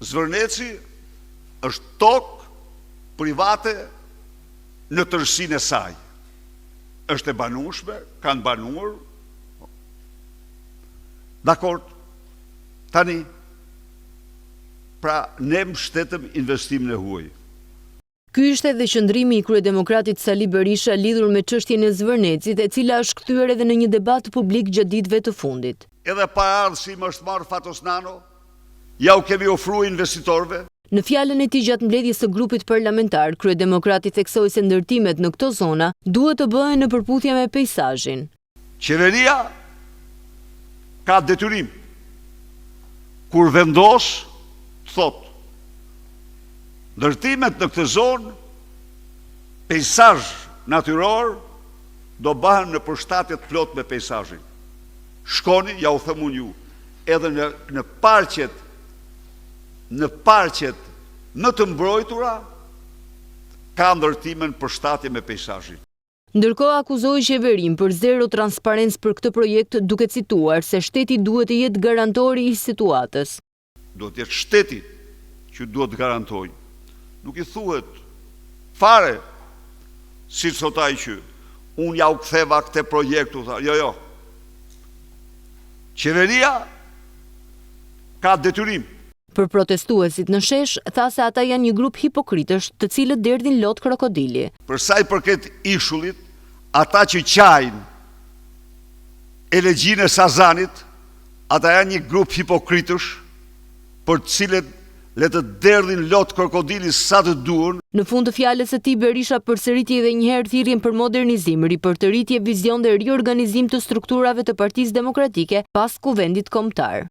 Zvërneci është tokë private në tërësinë e saj. Është e banueshme, kanë banuar. Dakord, tani, pra ne mbështetëm investimin e huaj. Ky ishte edhe qëndrimi i kryedemokratit Sali Berisha lidhur me çështjen e Zvërnecit, e cila është kthyer edhe në një debat publik gjatë ditëve të fundit. Edhe paraardhësi më është marrë Fatos Nano, ja u kemi ofruar investitorëve. Në fjalën e tij gjatë mbledhjes së grupit parlamentar, kryedemokrati theksoi se ndërtimet në këto zona duhet të bëhen në përputhje me peizazhin. Qeveria ka detyrim kur vendos, thot, ndërtimet në këtë zonë, peizazh natyror do bëhen në përshtatje të plot me peizazhin. Shkoni, ja u them unë ju, edhe në parqet në të mbrojtura ka ndërtime në përshtatje me peizazhin. Ndërkohë akuzoi qeverinë për zero transparencë për këtë projekt, duke cituar se shteti duhet të jetë garantori i situatës. Duhet të jetë shteti që duhet të garantojë. Nuk i thuhet fare, si sot ai që unë ja u ktheva këtë projekt, u tha, jo. Qeveria ka detyrim. Për protestuesit në shesh, tha se ata janë një grup hipokritësh të cilët derdhin lot krokodili. Për sa i përket ishullit, ata që qajnë elegjinë e Sazanit, ata janë një grup hipokritësh për të cilët le të derdhin lot krokodili sa të duan. Në fund të fjalës së tij, Berisha përsëriti edhe një herë thirrjen për modernizim, ripërtëritje, vizion dhe riorganizim të strukturave të Partisë Demokratike pas kuvendit kombëtar.